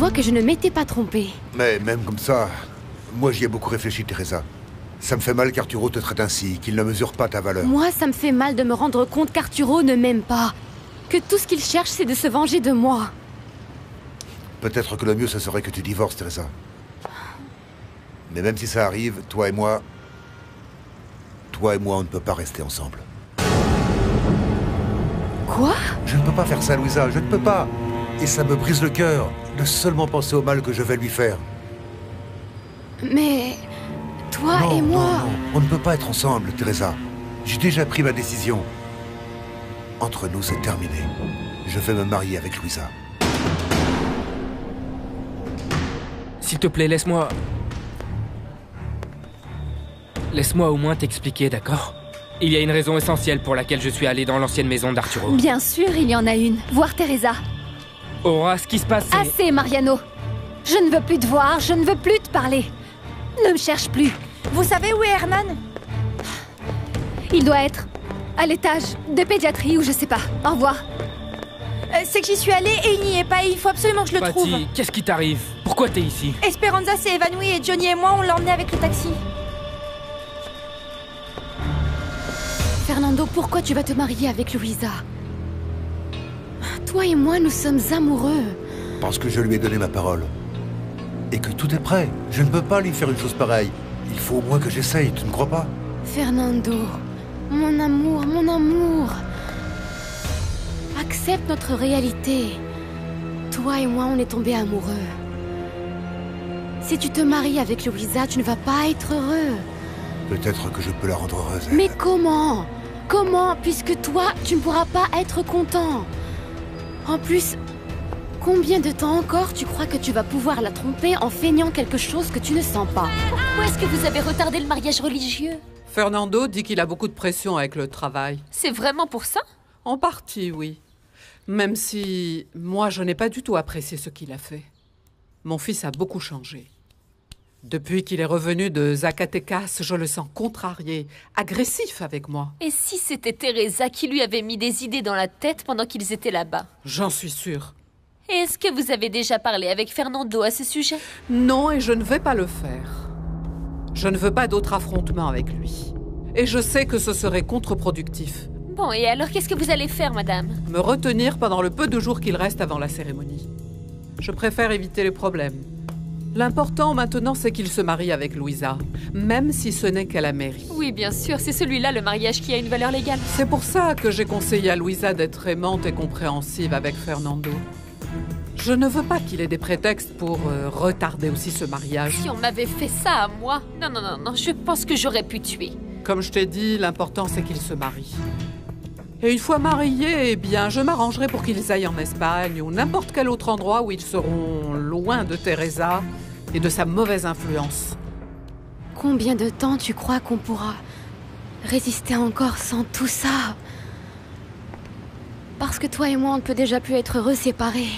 vois que je ne m'étais pas trompée. Mais même comme ça, moi j'y ai beaucoup réfléchi, Teresa. Ça me fait mal qu'Arturo te traite ainsi, qu'il ne mesure pas ta valeur. Moi, ça me fait mal de me rendre compte qu'Arturo ne m'aime pas. Que tout ce qu'il cherche, c'est de se venger de moi. Peut-être que le mieux, ce serait que tu divorces, Teresa. Mais même si ça arrive, toi et moi, on ne peut pas rester ensemble. Quoi? Je ne peux pas faire ça, Louisa, je ne peux pas. Et ça me brise le cœur de seulement penser au mal que je vais lui faire. Mais... toi Non, et moi... non, on ne peut pas être ensemble, Teresa. J'ai déjà pris ma décision. Entre nous, c'est terminé. Je vais me marier avec Louisa. S'il te plaît, laisse-moi... Laisse-moi au moins t'expliquer, d'accord? Il y a une raison essentielle pour laquelle je suis allé dans l'ancienne maison d'Arturo. Bien sûr, il y en a une. Voir Teresa. Aura, ce qui se passe, c'est... Assez, Mariano. Je ne veux plus te voir, je ne veux plus te parler. Ne me cherche plus. Vous savez où est Herman? Il doit être à l'étage de pédiatrie ou je sais pas. Au revoir. C'est que j'y suis allée et il n'y est pas et il faut absolument que je le trouve. Patty, qu'est-ce qui t'arrive? Pourquoi t'es ici? Esperanza s'est évanouie et Johnny et moi on l'a emmené avec le taxi. Fernando, pourquoi tu vas te marier avec Louisa? Toi et moi, nous sommes amoureux. Parce que je lui ai donné ma parole. Et que tout est prêt. Je ne peux pas lui faire une chose pareille. Il faut au moins que j'essaye, tu ne crois pas? Fernando, mon amour, mon amour. Accepte notre réalité. Toi et moi, on est tombés amoureux. Si tu te maries avec Louisa, tu ne vas pas être heureux. Peut-être que je peux la rendre heureuse. Mais comment? Comment, puisque toi, tu ne pourras pas être content? En plus, combien de temps encore tu crois que tu vas pouvoir la tromper en feignant quelque chose que tu ne sens pas? Pourquoi est-ce que vous avez retardé le mariage religieux? Fernando dit qu'il a beaucoup de pression avec le travail. C'est vraiment pour ça? En partie, oui. Même si, moi, je n'ai pas du tout apprécié ce qu'il a fait. Mon fils a beaucoup changé. Depuis qu'il est revenu de Zacatecas, je le sens contrarié, agressif avec moi. Et si c'était Teresa qui lui avait mis des idées dans la tête pendant qu'ils étaient là-bas? J'en suis sûre. Et est-ce que vous avez déjà parlé avec Fernando à ce sujet? Non, et je ne vais pas le faire. Je ne veux pas d'autre affrontement avec lui. Et je sais que ce serait contre-productif. Bon, et alors qu'est-ce que vous allez faire, madame? Me retenir pendant le peu de jours qu'il reste avant la cérémonie. Je préfère éviter les problèmes. L'important maintenant, c'est qu'il se marie avec Louisa, même si ce n'est qu'à la mairie. Oui, bien sûr, c'est celui-là le mariage qui a une valeur légale. C'est pour ça que j'ai conseillé à Louisa d'être aimante et compréhensive avec Fernando. Je ne veux pas qu'il ait des prétextes pour retarder aussi ce mariage. Si on m'avait fait ça à moi... Non, je pense que j'aurais pu tuer. Comme je t'ai dit, l'important c'est qu'il se marie. Et une fois mariés, eh bien, je m'arrangerai pour qu'ils aillent en Espagne ou n'importe quel autre endroit où ils seront loin de Teresa et de sa mauvaise influence. Combien de temps tu crois qu'on pourra résister encore sans tout ça? Parce que toi et moi, on ne peut déjà plus être heureux séparés.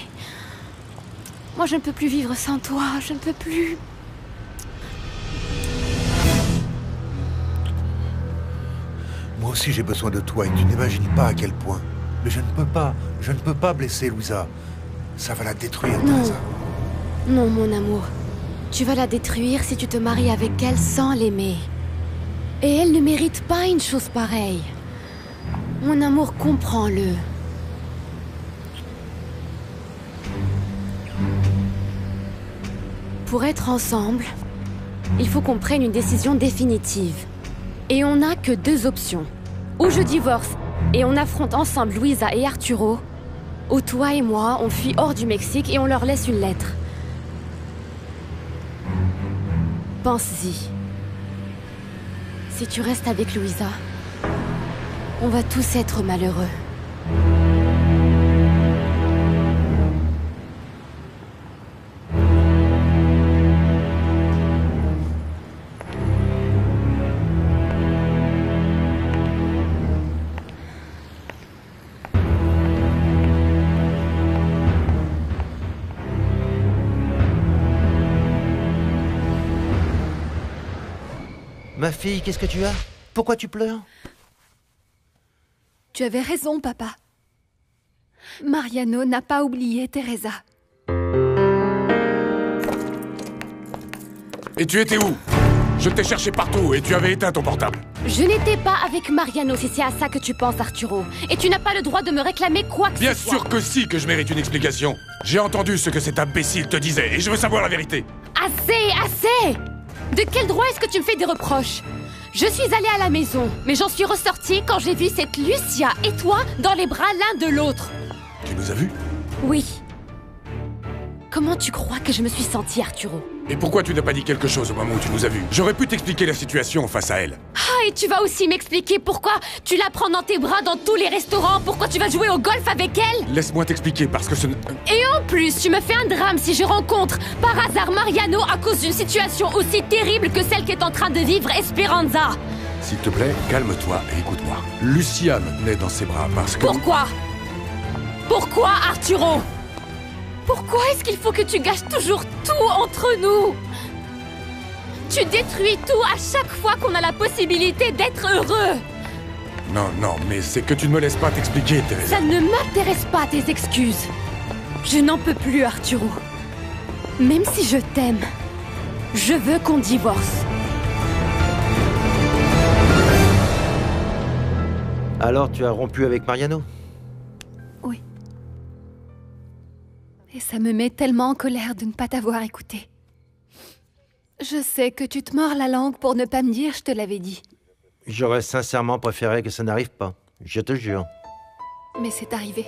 Moi, je ne peux plus vivre sans toi, je ne peux plus. Moi aussi j'ai besoin de toi et tu n'imagines pas à quel point. Mais je ne peux pas blesser Louisa. Ça va la détruire, Non. Teresa. Non, mon amour. Tu vas la détruire si tu te maries avec elle sans l'aimer. Et elle ne mérite pas une chose pareille. Mon amour, comprends-le. Pour être ensemble, il faut qu'on prenne une décision définitive. Et on n'a que deux options. Ou je divorce et on affronte ensemble Louisa et Arturo, ou toi et moi, on fuit hors du Mexique et on leur laisse une lettre. Pense-y. Si tu restes avec Louisa, on va tous être malheureux. Ma fille, qu'est-ce que tu as? Pourquoi tu pleures? Tu avais raison, papa. Mariano n'a pas oublié Teresa. Et tu étais où? Je t'ai cherché partout et tu avais éteint ton portable. Je n'étais pas avec Mariano si c'est à ça que tu penses, Arturo. Et tu n'as pas le droit de me réclamer quoi que Bien ce soit. sûr que si, que je mérite une explication. J'ai entendu ce que cet imbécile te disait et je veux savoir la vérité. Assez! De quel droit est-ce que tu me fais des reproches? Je suis allée à la maison, mais j'en suis ressortie quand j'ai vu cette Lucia et toi dans les bras l'un de l'autre. Tu nous as vus? Oui. Comment tu crois que je me suis sentie, Arturo? Et pourquoi tu n'as pas dit quelque chose au moment où tu nous as vus? J'aurais pu t'expliquer la situation face à elle. Ah, et tu vas aussi m'expliquer pourquoi tu la prends dans tes bras dans tous les restaurants, pourquoi tu vas jouer au golf avec elle? Laisse-moi t'expliquer parce que ce ne... Et en plus, tu me fais un drame si je rencontre par hasard Mariano à cause d'une situation aussi terrible que celle qu'est en train de vivre Esperanza. S'il te plaît, calme-toi et écoute-moi. Lucia me tenait dans ses bras parce que... Pourquoi? Pourquoi, Arturo? Pourquoi est-ce qu'il faut que tu gâches toujours tout entre nous? Tu détruis tout à chaque fois qu'on a la possibilité d'être heureux. Non, mais c'est que tu ne me laisses pas t'expliquer, Teresa. Ça ne m'intéresse pas, tes excuses. Je n'en peux plus, Arturo. Même si je t'aime, je veux qu'on divorce. Alors tu as rompu avec Mariano? Oui. Et ça me met tellement en colère de ne pas t'avoir écouté. Je sais que tu te mords la langue pour ne pas me dire, je te l'avais dit. J'aurais sincèrement préféré que ça n'arrive pas, je te jure. Mais c'est arrivé.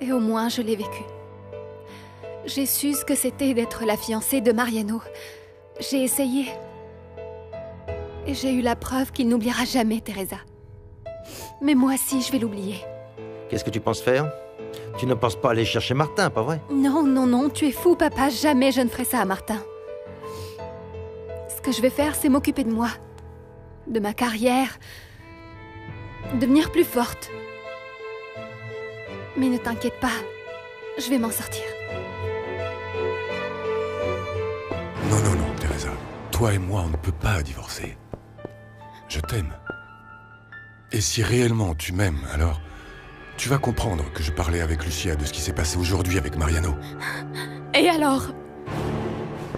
Et au moins, je l'ai vécu. J'ai su ce que c'était d'être la fiancée de Mariano. J'ai essayé. Et j'ai eu la preuve qu'il n'oubliera jamais Teresa. Mais moi aussi, je vais l'oublier. Qu'est-ce que tu penses faire? Tu ne penses pas aller chercher Martin, pas vrai? Non, tu es fou, papa. Jamais je ne ferai ça à Martin. Ce que je vais faire, c'est m'occuper de moi. De ma carrière. Devenir plus forte. Mais ne t'inquiète pas, je vais m'en sortir. Non, Teresa. Toi et moi, on ne peut pas divorcer. Je t'aime. Et si réellement tu m'aimes, alors... Tu vas comprendre que je parlais avec Lucia de ce qui s'est passé aujourd'hui avec Mariano. Et alors?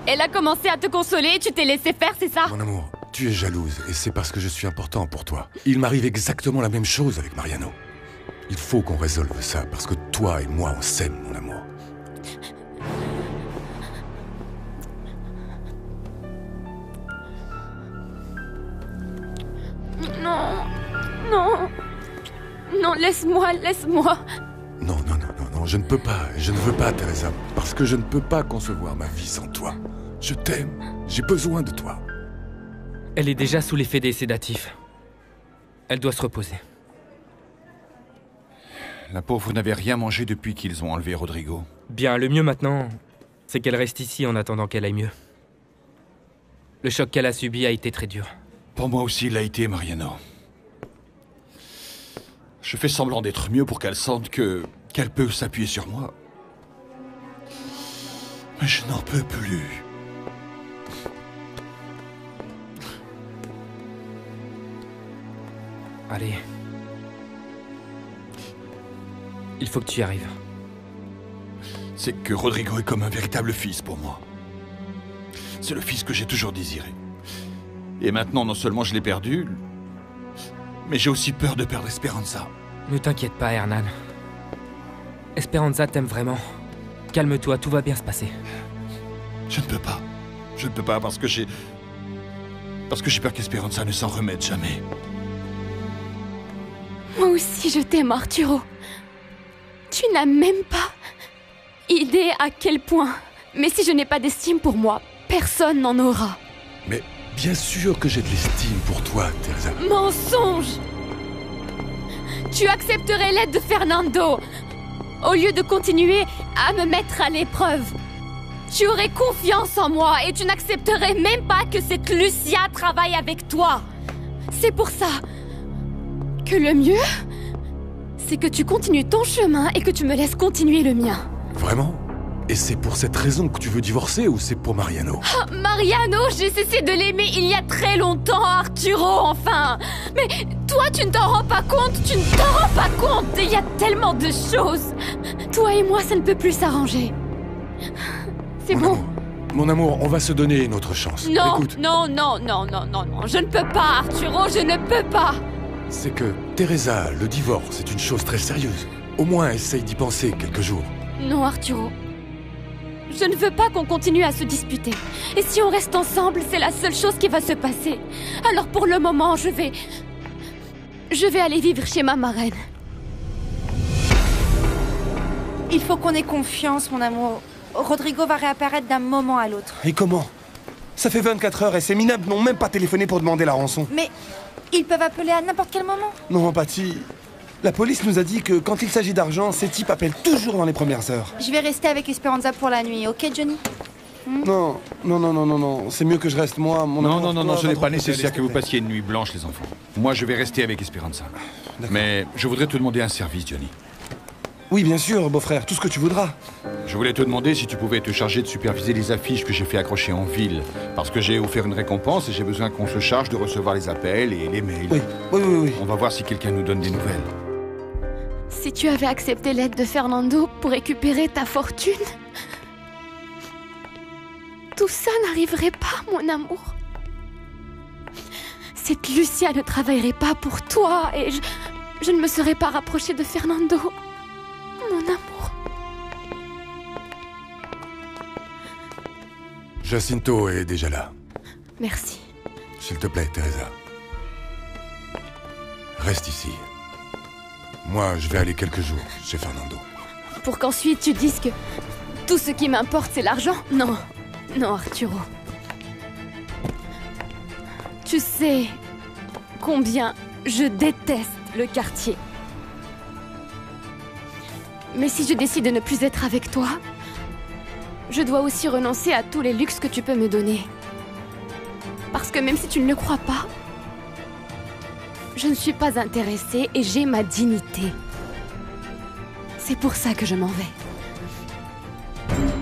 Elle a commencé à te consoler et tu t'es laissé faire, c'est ça? Mon amour, tu es jalouse et c'est parce que je suis important pour toi. Il m'arrive exactement la même chose avec Mariano. Il faut qu'on résolve ça parce que toi et moi, on s'aime, mon amour. Non, laisse-moi. Non, je ne peux pas, je ne veux pas, Teresa, parce que je ne peux pas concevoir ma vie sans toi. Je t'aime, j'ai besoin de toi. Elle est déjà sous l'effet des sédatifs. Elle doit se reposer. La pauvre n'avait rien mangé depuis qu'ils ont enlevé Rodrigo. Bien, le mieux maintenant, c'est qu'elle reste ici en attendant qu'elle aille mieux. Le choc qu'elle a subi a été très dur. Pour moi aussi, il a été, Mariano. Je fais semblant d'être mieux pour qu'elle sente qu'elle peut s'appuyer sur moi. Mais je n'en peux plus. Allez. Il faut que tu y arrives. C'est que Rodrigo est comme un véritable fils pour moi. C'est le fils que j'ai toujours désiré. Et maintenant, non seulement je l'ai perdu, mais j'ai aussi peur de perdre Esperanza. Ne t'inquiète pas, Hernan. Esperanza t'aime vraiment. Calme-toi, tout va bien se passer. Je ne peux pas. Je ne peux pas parce que j'ai peur qu'Esperanza ne s'en remette jamais. Moi aussi, je t'aime, Arturo. Tu n'as même pas idée à quel point. Mais si je n'ai pas d'estime pour moi, personne n'en aura. Mais bien sûr que j'ai de l'estime pour toi, Teresa. Mensonge! Tu accepterais l'aide de Fernando au lieu de continuer à me mettre à l'épreuve. Tu aurais confiance en moi et tu n'accepterais même pas que cette Lucia travaille avec toi. C'est pour ça que le mieux, c'est que tu continues ton chemin et que tu me laisses continuer le mien. Vraiment? Et c'est pour cette raison que tu veux divorcer ou c'est pour Mariano? Oh, Mariano, j'ai cessé de l'aimer il y a très longtemps, Arturo, enfin. Mais toi, tu ne t'en rends pas compte, tu ne t'en rends pas compte. Il y a tellement de choses. Toi et moi, ça ne peut plus s'arranger. C'est bon. Mon amour, on va se donner une autre chance. Non, Écoute, non, non, non, non, non, non, je ne peux pas, Arturo, je ne peux pas. c'est que, Teresa, le divorce, c'est une chose très sérieuse. Au moins, essaye d'y penser quelques jours. Non, Arturo. Je ne veux pas qu'on continue à se disputer. Et si on reste ensemble, c'est la seule chose qui va se passer. Alors pour le moment, je vais aller vivre chez ma marraine. Il faut qu'on ait confiance, mon amour. Rodrigo va réapparaître d'un moment à l'autre. Et comment? Ça fait 24 heures et ces minables n'ont même pas téléphoné pour demander la rançon. Mais ils peuvent appeler à n'importe quel moment. Non, Patty. La police nous a dit que quand il s'agit d'argent, ces types appellent toujours dans les premières heures. Je vais rester avec Esperanza pour la nuit, ok, Johnny? Non, non, non, non, non, non. C'est mieux que je reste, moi. Mon Non, amour, non, non, non, toi, ce n'est va te pas reposer, nécessaire s'il que te vous plaît. passiez une nuit blanche, les enfants. Moi, je vais rester avec Esperanza. D'accord. Mais je voudrais te demander un service, Johnny. Oui, bien sûr, beau-frère, tout ce que tu voudras. Je voulais te demander si tu pouvais te charger de superviser les affiches que j'ai fait accrocher en ville. Parce que j'ai offert une récompense et j'ai besoin qu'on se charge de recevoir les appels et les mails. Oui, oui, oui, oui. On va voir si quelqu'un nous donne des nouvelles. Si tu avais accepté l'aide de Fernando pour récupérer ta fortune, tout ça n'arriverait pas, mon amour. Cette Lucia ne travaillerait pas pour toi et je ne me serais pas rapprochée de Fernando. Mon amour. Jacinto est déjà là. Merci. S'il te plaît, Teresa. Reste ici. Moi, je vais aller quelques jours chez Fernando. Pour qu'ensuite tu dises que tout ce qui m'importe c'est l'argent? Non. Non, Arturo. Tu sais combien je déteste le quartier. Mais si je décide de ne plus être avec toi, je dois aussi renoncer à tous les luxes que tu peux me donner. Parce que même si tu ne le crois pas, je ne suis pas intéressée et j'ai ma dignité. C'est pour ça que je m'en vais.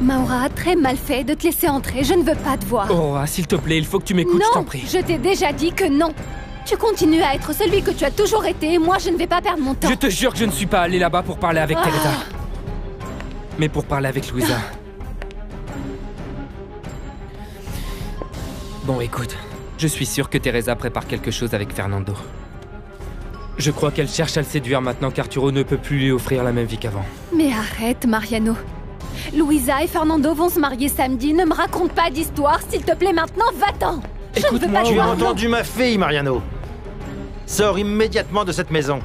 Maura a très mal fait de te laisser entrer. Je ne veux pas te voir. Aurora, s'il te plaît, il faut que tu m'écoutes, je t'en Non, prie. je t'ai déjà dit que non. Tu continues à être celui que tu as toujours été et moi je ne vais pas perdre mon temps. Je te jure que je ne suis pas allé là-bas pour parler avec Ah. Teresa. Mais pour parler avec Louisa. Bon, écoute. Je suis sûr que Teresa prépare quelque chose avec Fernando. Je crois qu'elle cherche à le séduire maintenant qu'Arturo ne peut plus lui offrir la même vie qu'avant. Mais arrête, Mariano. Louisa et Fernando vont se marier samedi. Ne me raconte pas d'histoire, s'il te plaît maintenant, va-t'en. Je ne veux pas te Tu as voir, non. entendu ma fille, Mariano. Sors immédiatement de cette maison.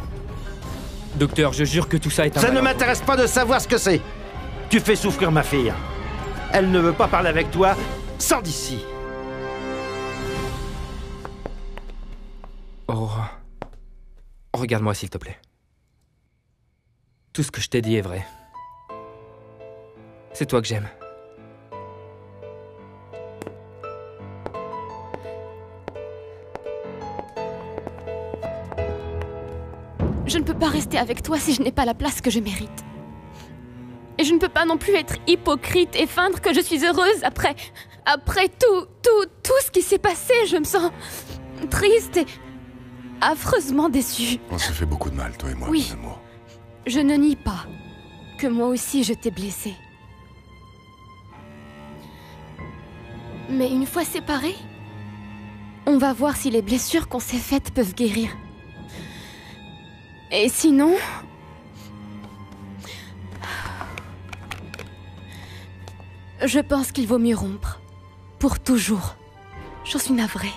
Docteur, je jure que tout ça est un Ça ne malheur. m'intéresse pas de savoir ce que c'est. Tu fais souffrir ma fille. Elle ne veut pas parler avec toi. Sors d'ici. Aurora. Regarde-moi, s'il te plaît. Tout ce que je t'ai dit est vrai. C'est toi que j'aime. Je ne peux pas rester avec toi si je n'ai pas la place que je mérite. Et je ne peux pas non plus être hypocrite et feindre que je suis heureuse après tout ce qui s'est passé. Je me sens triste et affreusement déçue. On se fait beaucoup de mal, toi et moi, Oui. mon amour. Je ne nie pas que moi aussi je t'ai blessée. Mais une fois séparés, on va voir si les blessures qu'on s'est faites peuvent guérir. Et sinon... Je pense qu'il vaut mieux rompre. Pour toujours. J'en suis navrée.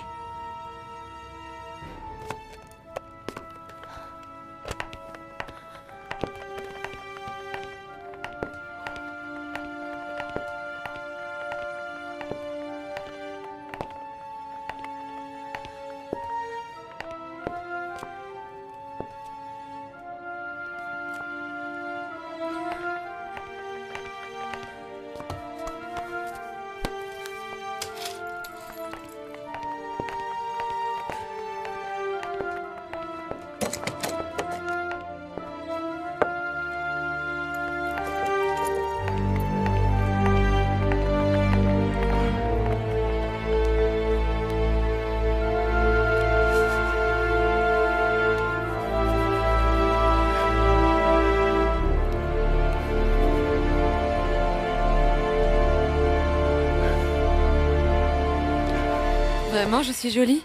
Vraiment, je suis jolie?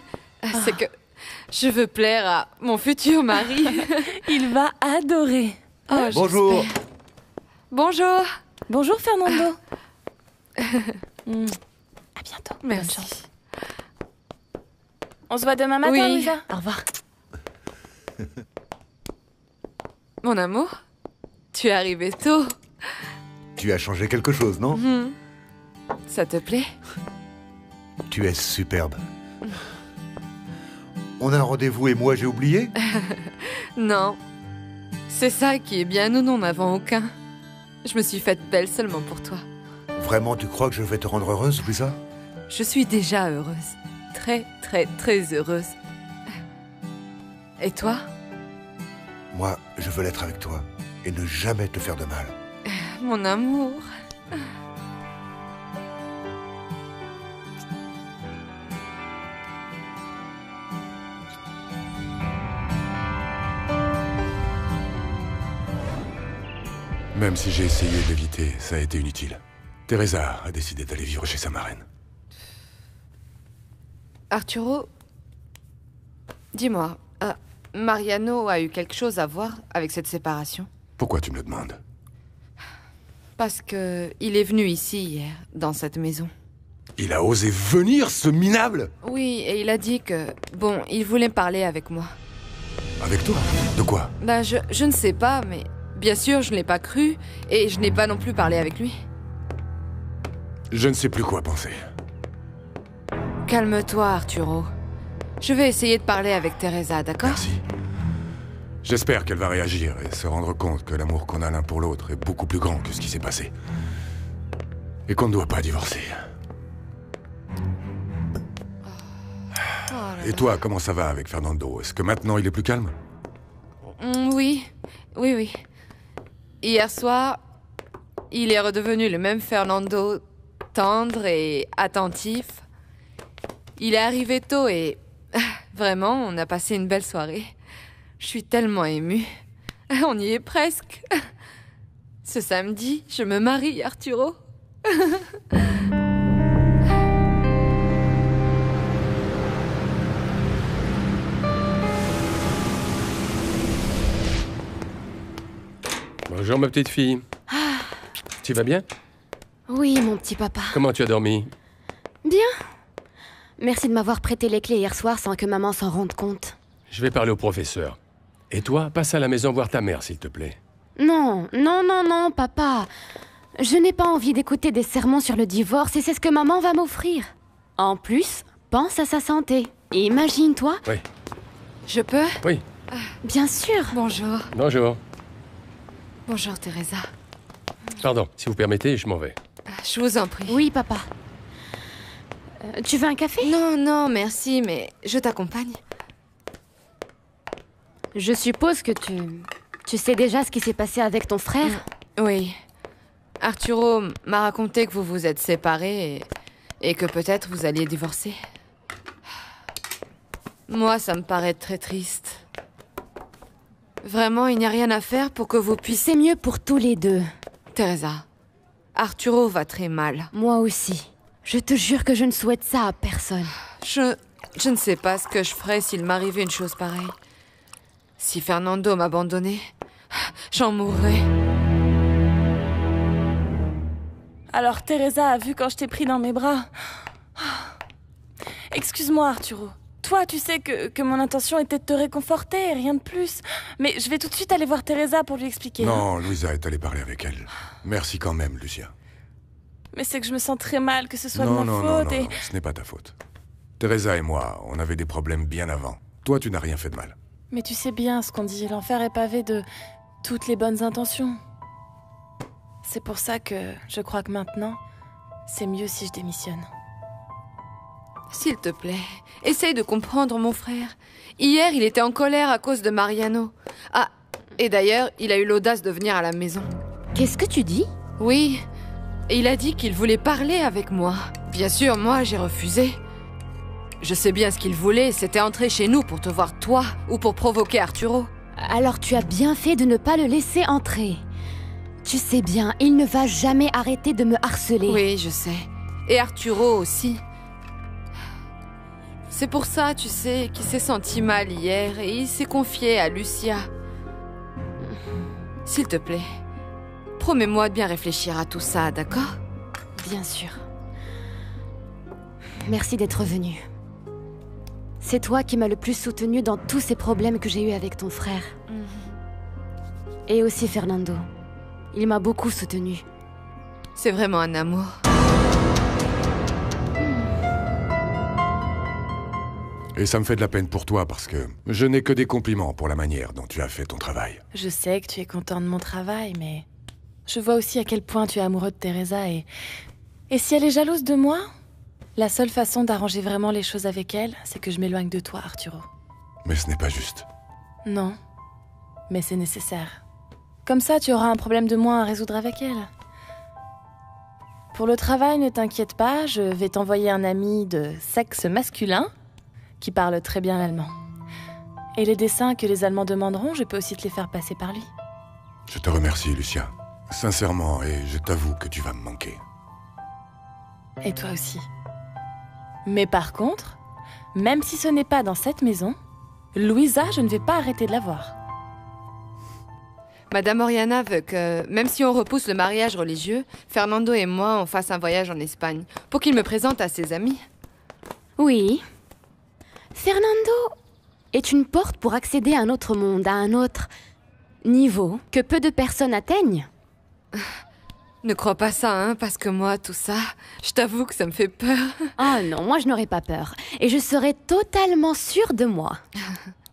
C'est que je veux plaire à mon futur mari. Il va adorer. Oh, Bonjour. Bonjour. Bonjour, Fernando. À bientôt. Merci. Bonne chance. On se voit demain matin, Oui. Louisa. Au revoir. Mon amour, tu es arrivé tôt. Tu as changé quelque chose, non? Ça te plaît? Tu es superbe. On a un rendez-vous et moi j'ai oublié? Non. C'est ça qui est bien, nous n'en avons aucun. Je me suis faite belle seulement pour toi. Vraiment, tu crois que je vais te rendre heureuse, Louisa? Je suis déjà heureuse. Très, très, très heureuse. Et toi? Moi, je veux l'être avec toi et ne jamais te faire de mal. Mon amour. Même si j'ai essayé de l'éviter, ça a été inutile. Teresa a décidé d'aller vivre chez sa marraine. Arturo, dis-moi, Mariano a eu quelque chose à voir avec cette séparation? Pourquoi tu me le demandes? Parce que il est venu ici hier, dans cette maison. Il a osé venir, ce minable? Oui, et il a dit que... Bon, il voulait parler avec moi. Avec toi? De quoi? Bah, je ne sais pas, mais... Bien sûr, je ne l'ai pas cru, et je n'ai pas non plus parlé avec lui. Je ne sais plus quoi penser. Calme-toi, Arturo. Je vais essayer de parler avec Teresa, d'accord? Merci. J'espère qu'elle va réagir et se rendre compte que l'amour qu'on a l'un pour l'autre est beaucoup plus grand que ce qui s'est passé. Et qu'on ne doit pas divorcer. Et toi, comment ça va avec Fernando? Est-ce que maintenant il est plus calme? Oui. Hier soir, il est redevenu le même Fernando, tendre et attentif. Il est arrivé tôt et... Vraiment, on a passé une belle soirée. Je suis tellement émue. On y est presque. Ce samedi, je me marie, Arturo. Bonjour ma petite fille. Tu vas bien? Oui, mon petit papa. Comment tu as dormi? Bien. Merci de m'avoir prêté les clés hier soir sans que maman s'en rende compte. Je vais parler au professeur. Et toi, passe à la maison voir ta mère, s'il te plaît. Non, papa. Je n'ai pas envie d'écouter des sermons sur le divorce et c'est ce que maman va m'offrir. En plus, pense à sa santé. Et imagine-toi... Oui. Je peux? Oui. Bien sûr. Bonjour. Bonjour. Bonjour, Teresa. Pardon, si vous permettez, je m'en vais. Je vous en prie. Oui, papa. Tu veux un café? Non, merci, mais je t'accompagne. Je suppose que tu sais déjà ce qui s'est passé avec ton frère? Oui. Arturo m'a raconté que vous vous êtes séparés et que peut-être vous alliez divorcer. Moi, ça me paraît très triste. Vraiment, il n'y a rien à faire pour que vous puissiez... C'est mieux pour tous les deux. Teresa, Arturo va très mal. Moi aussi. Je te jure que je ne souhaite ça à personne. Je ne sais pas ce que je ferais s'il m'arrivait une chose pareille. Si Fernando m'abandonnait, j'en mourrais. Alors Teresa a vu quand je t'ai pris dans mes bras. Excuse-moi, Arturo. Toi, tu sais que mon intention était de te réconforter et rien de plus. Mais je vais tout de suite aller voir Teresa pour lui expliquer. Non, Louisa est allée parler avec elle. Merci quand même, Lucia. Mais c'est que je me sens très mal que ce soit de Non, ma non, faute non, et... non, ce n'est pas ta faute. Teresa et moi, on avait des problèmes bien avant. Toi, tu n'as rien fait de mal. Mais tu sais bien ce qu'on dit, l'enfer est pavé de toutes les bonnes intentions. C'est pour ça que je crois que maintenant, c'est mieux si je démissionne. S'il te plaît, essaye de comprendre mon frère. Hier, il était en colère à cause de Mariano. Ah, et d'ailleurs, il a eu l'audace de venir à la maison. Qu'est-ce que tu dis? Oui, et il a dit qu'il voulait parler avec moi. Bien sûr, moi, j'ai refusé. Je sais bien ce qu'il voulait, c'était entrer chez nous pour te voir toi ou pour provoquer Arturo. Alors tu as bien fait de ne pas le laisser entrer. Tu sais bien, il ne va jamais arrêter de me harceler. Oui, je sais. Et Arturo aussi. C'est pour ça, tu sais, qu'il s'est senti mal hier et il s'est confié à Lucia. S'il te plaît, promets-moi de bien réfléchir à tout ça, d'accord? Bien sûr. Merci d'être venu. C'est toi qui m'as le plus soutenu dans tous ces problèmes que j'ai eus avec ton frère. Et aussi Fernando. Il m'a beaucoup soutenu. C'est vraiment un amour. Et ça me fait de la peine pour toi parce que je n'ai que des compliments pour la manière dont tu as fait ton travail. Je sais que tu es content de mon travail, mais je vois aussi à quel point tu es amoureux de Teresa et si elle est jalouse de moi, la seule façon d'arranger vraiment les choses avec elle, c'est que je m'éloigne de toi, Arturo. Mais ce n'est pas juste. Non, mais c'est nécessaire. Comme ça, tu auras un problème de moins à résoudre avec elle. Pour le travail, ne t'inquiète pas, je vais t'envoyer un ami de sexe masculin qui parle très bien l'allemand. Et les dessins que les Allemands demanderont, je peux aussi te les faire passer par lui. Je te remercie, Lucia. Sincèrement, et je t'avoue que tu vas me manquer. Et toi aussi. Mais par contre, même si ce n'est pas dans cette maison, Luisa, je ne vais pas arrêter de la voir. Madame Oriana veut que, même si on repousse le mariage religieux, Fernando et moi, on fasse un voyage en Espagne, pour qu'il me présente à ses amis. Oui. Fernando est une porte pour accéder à un autre monde, à un autre niveau que peu de personnes atteignent. Ne crois pas ça, hein, parce que moi, tout ça, je t'avoue que ça me fait peur. Ah non, moi je n'aurais pas peur. Et je serais totalement sûre de moi.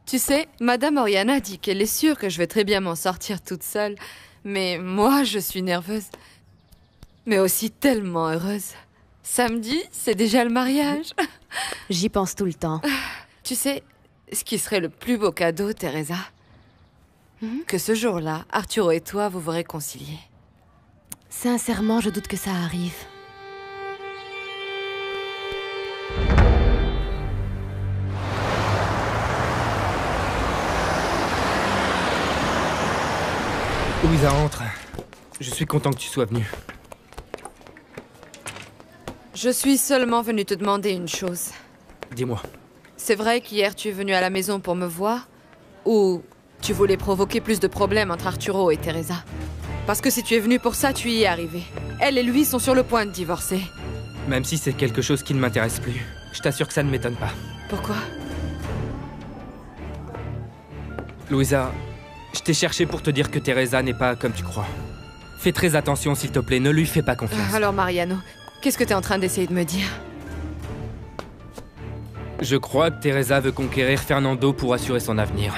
Tu sais, Madame Oriana dit qu'elle est sûre que je vais très bien m'en sortir toute seule. Mais moi, je suis nerveuse. Mais aussi tellement heureuse. Samedi, c'est déjà le mariage. J'y pense tout le temps. Tu sais, ce qui serait le plus beau cadeau, Teresa? Que ce jour-là, Arturo et toi, vous vous réconciliez. Sincèrement, je doute que ça arrive. Luisa, entre. Je suis content que tu sois venue. Je suis seulement venue te demander une chose. Dis-moi. C'est vrai qu'hier tu es venu à la maison pour me voir? Ou tu voulais provoquer plus de problèmes entre Arturo et Teresa? Parce que si tu es venu pour ça, tu y es arrivé. Elle et lui sont sur le point de divorcer. Même si c'est quelque chose qui ne m'intéresse plus, je t'assure que ça ne m'étonne pas. Pourquoi? Luisa, je t'ai cherché pour te dire que Teresa n'est pas comme tu crois. Fais très attention, s'il te plaît, ne lui fais pas confiance. Alors Mariano, qu'est-ce que t'es en train d'essayer de me dire? Je crois que Teresa veut conquérir Fernando pour assurer son avenir.